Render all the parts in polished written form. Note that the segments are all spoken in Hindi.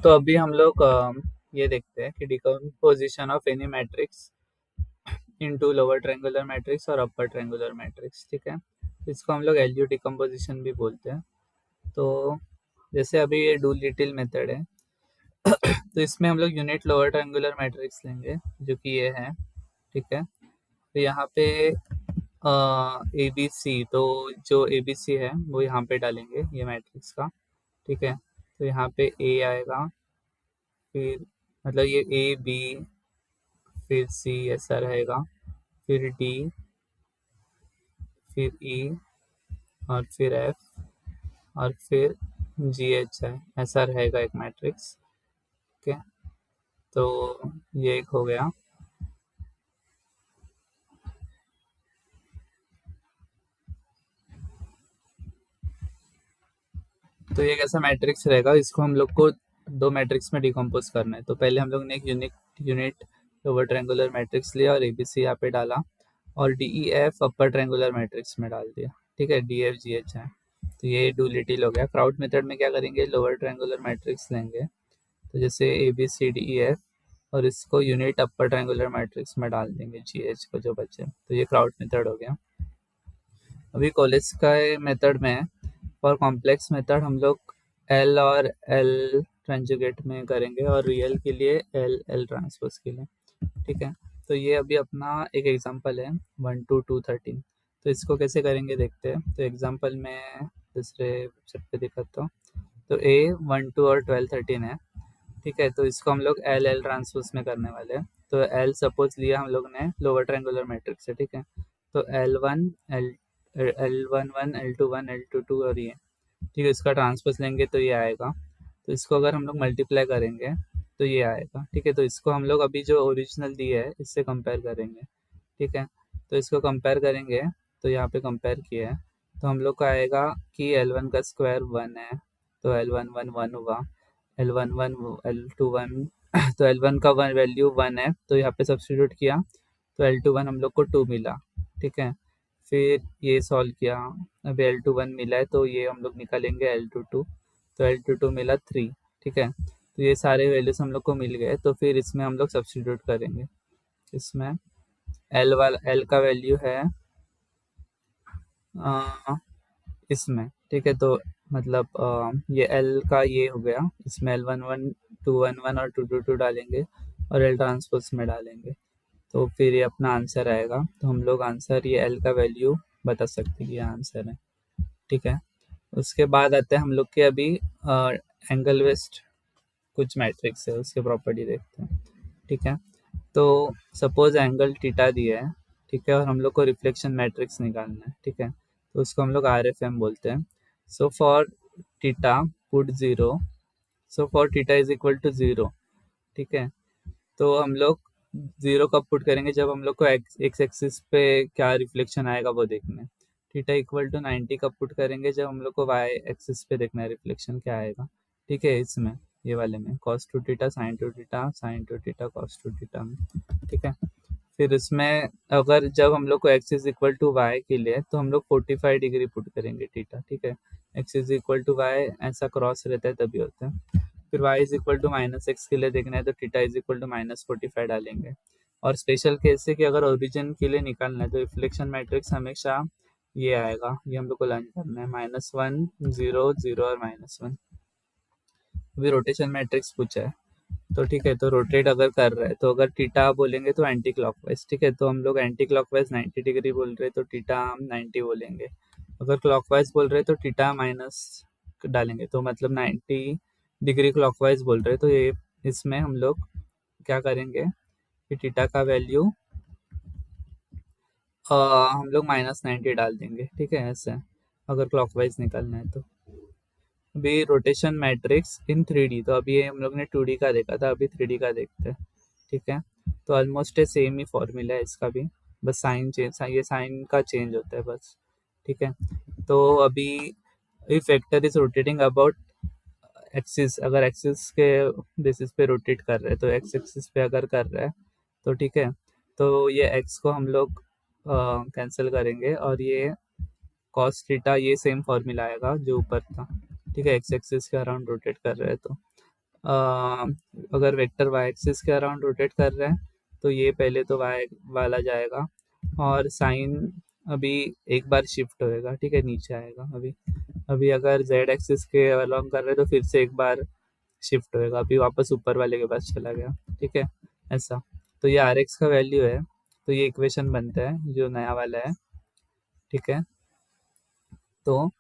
तो अभी हम लोग ये देखते हैं कि decomposition of any matrix into lower triangular matrix और अपर ट्रायंगुलर मैट्रिक्स। ठीक है, इसको हम लोग एलयू डिकम्पोजिशन भी बोलते हैं। तो जैसे अभी ये डू लिटिल मेथड है, तो इसमें हम लोग यूनिट लोअर ट्रायंगुलर मैट्रिक्स लेंगे जो कि ये है। ठीक है, तो यहाँ पे ए बी सी, तो जो ए बी सी है वो यहाँ पे डालेंगे ये मैट्रिक्स का। ठीक है, तो यहाँ पे ए आएगा, फिर मतलब ये ए बी, फिर सी ऐसा रहेगा, फिर डी, फिर ई, और फिर एफ, और फिर जी एच है, ऐसा रहेगा एक मैट्रिक्स। ठीक है, तो ये एक हो गया। तो ये कैसा मैट्रिक्स रहेगा, इसको हम लोग को दो मैट्रिक्स में डिकम्पोज करना है। तो पहले हम लोग ने एक unit unit lower triangular matrix लिया और एबीसी यहाँ पे डाला, और D E F upper triangular matrix में डाल दिया। ठीक है, डी एफ जी एच है, तो ये डू लिटिल हो गया। क्राउड मेथड में क्या करेंगे, लोअर ट्रायंगुलर मैट्रिक्स लेंगे, तो जैसे A B C D E F, और इसको यूनिट अपर ट्रायंगुलर मैट्रिक्स में डाल देंगे जी एच को जो बचे। तो ये क्राउड मेथड हो गया। अभी कॉलेज का मेथड में, फॉर कॉम्प्लेक्स मेथड हम लोग एल और एल ट्रांजुगेट में करेंगे, और रियल के लिए एल एल ट्रांसपोज के लिए। ठीक है, तो ये अभी अपना एक एग्जांपल है 1 to 213। तो इसको कैसे करेंगे देखते हैं। तो एग्जांपल में दूसरे वेबसाइट पे दिखाता हूँ। तो ए 1 2 और 12 13 है। ठीक है, तो इसको हम लोग एल एल ट्रांसपोज में करने वाले हैं। तो एल सपोज लिया हम लोग ने लोअर ट्रायंगुलर मैट्रिक्स है। ठीक है, तो L one one, L two two, और ये। ठीक है, इसका ट्रांसपोज लेंगे तो ये आएगा। तो इसको अगर हम लोग मल्टीप्लाई करेंगे तो ये आएगा। ठीक है, तो इसको हम लोग अभी जो ओरिजिनल दी है इससे कंपेयर करेंगे। ठीक है, तो इसको कंपेयर करेंगे, तो यहाँ पे कंपेयर किया है, तो हम लोग को आएगा कि एल वन का स्क्वायर 1 है, तो एल वन वन वन हुआ, L one one, L to one तो एल वन का वन वैल्यू 1 है, तो यहाँ पे सब्सटीट्यूट किया, तो एल टू वन हम लोग को 2 मिला। ठीक है, फिर ये सॉल्व किया, अब एल टू वन मिला है, तो ये हम लोग निकालेंगे एल टू टू, तो एल टू टू मिला 3। ठीक है, तो ये सारे वैल्यूज हम लोग को मिल गए, तो फिर इसमें हम लोग सब्सटीट्यूट करेंगे। इसमें एल का वैल्यू है अ, इसमें। ठीक है, तो मतलब ये एल का ये हो गया, इसमें L one one, two one one और टू टू टू डालेंगे, और एल ट्रांसपोज में डालेंगे, तो फिर ये अपना आंसर आएगा। तो हम लोग आंसर, ये एल का वैल्यू बता सकते हैं कि ये आंसर है। ठीक है, उसके बाद आते हैं हम लोग के अभी एंगल वेस्ट कुछ मैट्रिक्स है उसके प्रॉपर्टी देखते हैं। ठीक है, तो सपोज एंगल थीटा दिया है। ठीक है, और हम लोग को रिफ्लेक्शन मैट्रिक्स निकालना है। ठीक है, तो उसको हम लोग आर एफ एम बोलते हैं। So for theta put zero, so for theta is equal to zero. ठीक है, तो हम लोग ज़ीरो कब पुट करेंगे, जब हम लोग को एक्स एक्सिस पे क्या रिफ्लेक्शन आएगा वो देखना है। थीटा इक्वल टू 90 कब पुट करेंगे, जब हम लोग को वाई एक्सिस पे देखना है रिफ्लेक्शन क्या आएगा। ठीक है, इसमें ये वाले में cos two theta sine to theta, sign to theta cos two theta में। ठीक है, फिर इसमें अगर जब हम लोग को x is equal to y के लिए, तो हम लोग 45 डिग्री पुट करेंगे थीटा। ठीक है, x is equal to y ऐसा क्रॉस रहता है तभी होता है। फिर y is equal to minus x के लिए देखना है, तो थीटा इज इक्वल टू -45 डालेंगे। और स्पेशल केस है कि अगर ओरिजिन के लिए निकालना है, तो रिफ्लेक्शन मैट्रिक्स हमेशा ये आएगा, ये हम लोग को लर्न करना है, -1 0 0 और -1। अभी रोटेशन मैट्रिक्स पूछा है, तो ठीक है, तो रोटेट अगर कर रहा है, तो अगर थीटा बोलेंगे तो एंटी क्लॉकवाइज। ठीक है, तो हम लोग एंटी क्लॉकवाइज 90 डिग्री बोल रहे हैं, तो थीटा हम 90 बोलेंगे। अगर क्लॉकवाइज बोल रहे हैं तो थीटा माइनस डालेंगे, तो मतलब 90 डिग्री क्लॉकवाइज बोल रहे हैं, तो ये इसमें हम लोग क्या करेंगे कि थीटा का वैल्यू हम लोग -90 डाल देंगे। ठीक है, ऐसे अगर क्लॉकवाइज निकालना है तो। अभी रोटेशन मैट्रिक्स इन 3D, तो अभी ये हम लोग ने 2D का देखा था, अभी 3D का देखते हैं। ठीक है, तो ऑलमोस्ट सेम ही फॉर्मूला है इसका भी, बस साइन चेंज, ये साइन का चेंज होता है बस। ठीक है, तो अभी if vector is rotating about axis, अगर एक्सिस के बेसिस पे रोटेट कर रहे हैं, तो एक्स एक्सिस पे अगर कर रहा है, तो ठीक है, तो ये एक्स को हम लोग कैंसिल करेंगे, और ये कॉस थीटा, ये सेम फॉर्मूला आएगा जो ऊपर था। ठीक है, एक्स एक्सिस के अराउंड रोटेट कर रहे हैं तो। अगर वेक्टर वाई एक्सिस के अराउंड रोटेट कर रहे हैं तो ये पहले तो वाई वाला जाएगा, और साइन अभी एक बार शिफ्ट होएगा, ठीक है, नीचे आएगा। अभी अभी अगर जेड एक्सिस के अलोंग कर रहे हैं तो फिर से एक बार शिफ्ट होएगा, अभी वापस ऊपर वाले के पास चला गया, ठीक है, ऐसा। तो ये आर एक्स का वैल्यू है, तो ये इक्वेशन बनता है जो नया वाला है, ठीक है। तो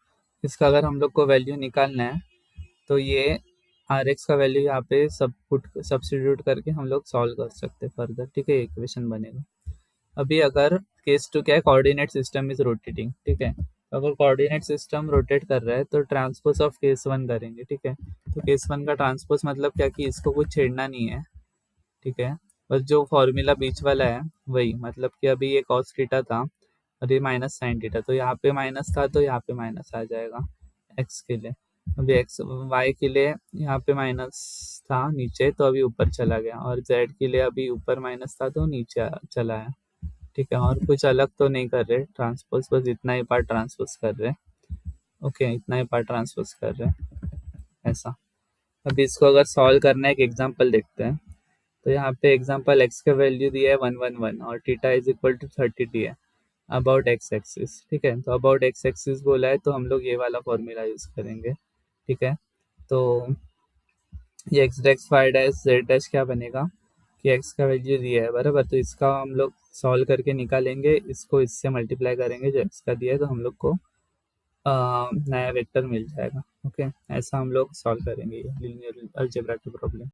इसका अगर हम लोग को वैल्यू निकालना है तो ये आर एक्स का वैल्यू यहाँ पे सब पुट सब्स्टिट्यूट करके हम लोग सॉल्व कर सकते हैं फर्दर, ठीक है, इक्वेशन बनेगा। अभी अगर केस टू क्या है, कोऑर्डिनेट सिस्टम इज रोटेटिंग, ठीक है, तो अगर कोऑर्डिनेट सिस्टम रोटेट कर रहा है तो ट्रांसपोज ऑफ केस वन करेंगे, ठीक है। तो केस वन का ट्रांसपोज मतलब क्या कि इसको कुछ छेड़ना नहीं है, ठीक है, बस जो फॉर्मूला बीच वाला है वही, मतलब कि अभी ये कॉस थीटा था और ये माइनस साइन थीटा, तो यहाँ पे माइनस था तो यहाँ पे माइनस आ जाएगा एक्स के लिए। अभी एक्स वाई के लिए यहाँ पे माइनस था नीचे, तो अभी ऊपर चला गया, और जेड के लिए अभी ऊपर माइनस था तो नीचे चला है, ठीक है। और कुछ अलग तो नहीं कर रहे ट्रांसपोज, बस इतना ही पार्ट ट्रांसपोज कर रहे, ओके, इतना ही पार्ट ट्रांसपोज कर रहे, ऐसा। अभी इसको अगर सॉल्व करना है, एक एग्जांपल देखते हैं। तो यहाँ पे एग्जांपल एक्स का वैल्यू दिया है 111 और थीटा इज इक्वल टू 30 है अबाउट एक्स एक्सिस, ठीक है। तो अबाउट एक्स एक्सिस बोला है तो हम लोग ये वाला फॉर्मूला यूज करेंगे, ठीक है। तो ये x dash y dash z dash क्या बनेगा कि एक्स का वैल्यू दिया है बराबर, तो इसका हम लोग सॉल्व करके निकालेंगे, इसको इससे मल्टीप्लाई करेंगे जो एक्स का दिया है, तो हम लोग को नया वेक्टर मिल जाएगा, ओके। ऐसा हम लोग सॉल्व करेंगे ये लीनियर अलजेब्रा की प्रॉब्लम।